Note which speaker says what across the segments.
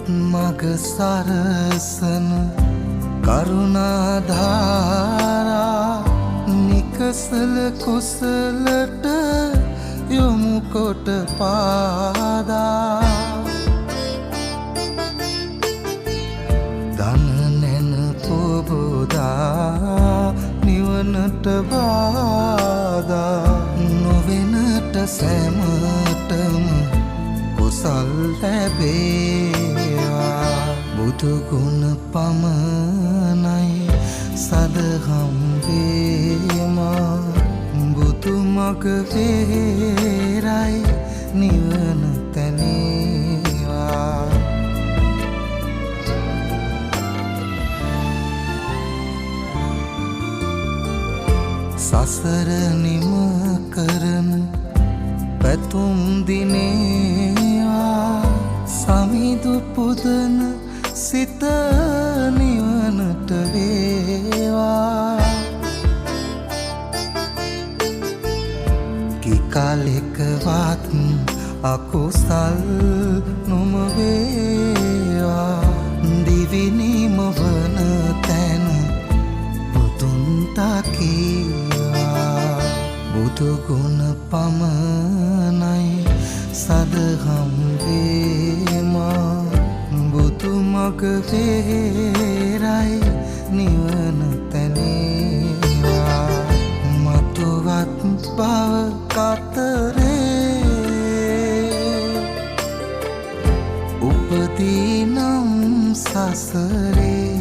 Speaker 1: මග සරසන කරුණාධාරා නිකසල කුසලට යොමු කොට පාදා දන නැන පොබෝදා නිවනට බාදා නොවෙනට සැමටම කුසල් ලැබේවා බුදු ගුණ පමණයි සදහම් වේමා බුදු මග වේරයි නිවන තැනේවා සසර නිම කරන පැතුම් දිනේවා සමිදු පුදන සිත නිවනට වේවා කිකාලෙකවත් අකුසල් නොම වේවා දිවිනිම වන තැන බුදුන් තකීවා බුදු ගුණ පමණයි සදහම් වේමා බුදු මග වේරයි නිවන තැනේවා මතුවත් බව කතරේ උපදීනම් සසරේ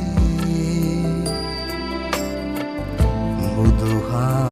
Speaker 1: බුදුහා